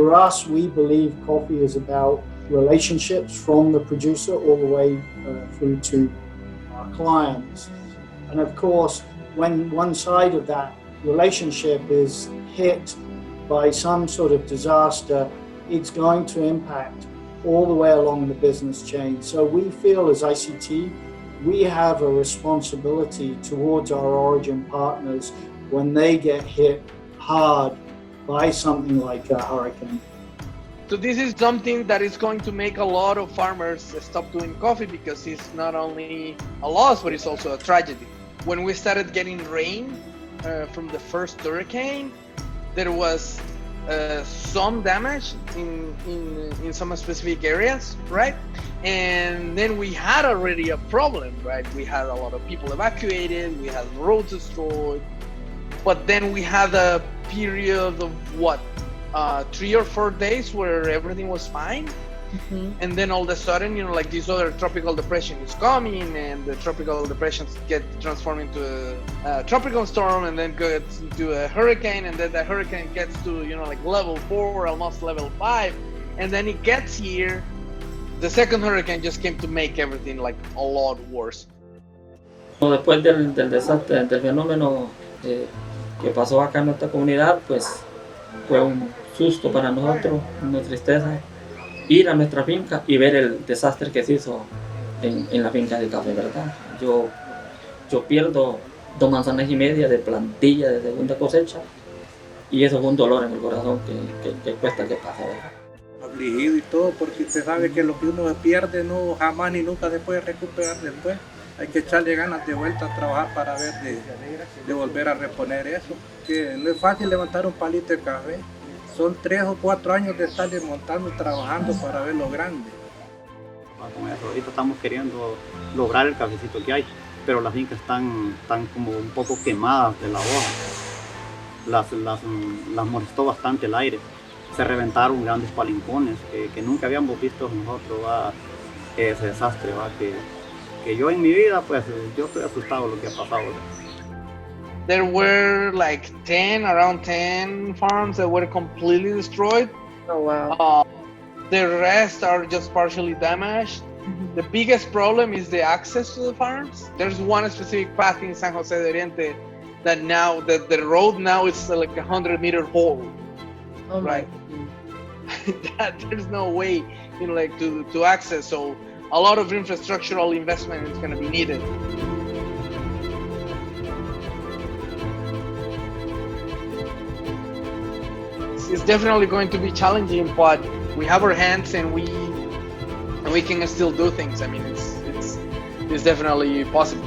for us, we believe coffee is about relationships from the producer all the way through to our clients. And of course, when one side of that relationship is hit by some sort of disaster, it's going to impact all the way along the business chain. So we feel as ICT, we have a responsibility towards our origin partners when they get hit hard by something like a hurricane. So this is something that is going to make a lot of farmers stop doing coffee, because it's not only a loss, but it's also a tragedy. When we started getting rain from the first hurricane, there was some damage in some specific areas, right? And then we had already a problem, right? We had a lot of people evacuated, we had roads destroyed, but then we had a period of 3 or 4 days where everything was fine. Mm-hmm. And then all of a sudden, like this other tropical depression is coming, and the tropical depressions get transformed into a tropical storm, and then gets into a hurricane, and then the hurricane gets to, like level 4, almost level 5, and then it gets here. The second hurricane just came to make everything like a lot worse. Después del desastre, del fenómeno que pasó acá en nuestra comunidad, pues fue un susto para nosotros, una tristeza, ir a nuestra finca y ver el desastre que se hizo en la finca de café, ¿verdad? Yo pierdo 2 manzanas y media de plantilla de segunda cosecha, y eso es un dolor en el corazón que cuesta que pase, ¿verdad? Afligido y todo, porque usted sabe que lo que uno pierde no jamás ni nunca se puede recuperar después. Hay que echarle ganas de vuelta a trabajar para ver de volver a reponer eso. Que no es fácil levantar un palito de café. Son 3 o 4 años de estar desmontando y trabajando para ver lo grande. Con eso, ahorita estamos queriendo lograr el cafecito que hay, pero las fincas están como un poco quemadas de la hoja. Las molestó bastante el aire. Se reventaron grandes palincones que nunca habíamos visto nosotros, ese desastre, que yo en mi vida, pues yo estoy asustado de lo que ha pasado. There were like around 10 farms that were completely destroyed. Oh wow. The rest are just partially damaged. Mm-hmm. The biggest problem is the access to the farms. There's one specific path in San Jose de Oriente that now, the road now is like a 100-meter hole. Oh right. That there's no way, like to access. So a lot of infrastructural investment is going to be needed. It's definitely going to be challenging, but we have our hands, and we can still do things. I mean, it's definitely possible.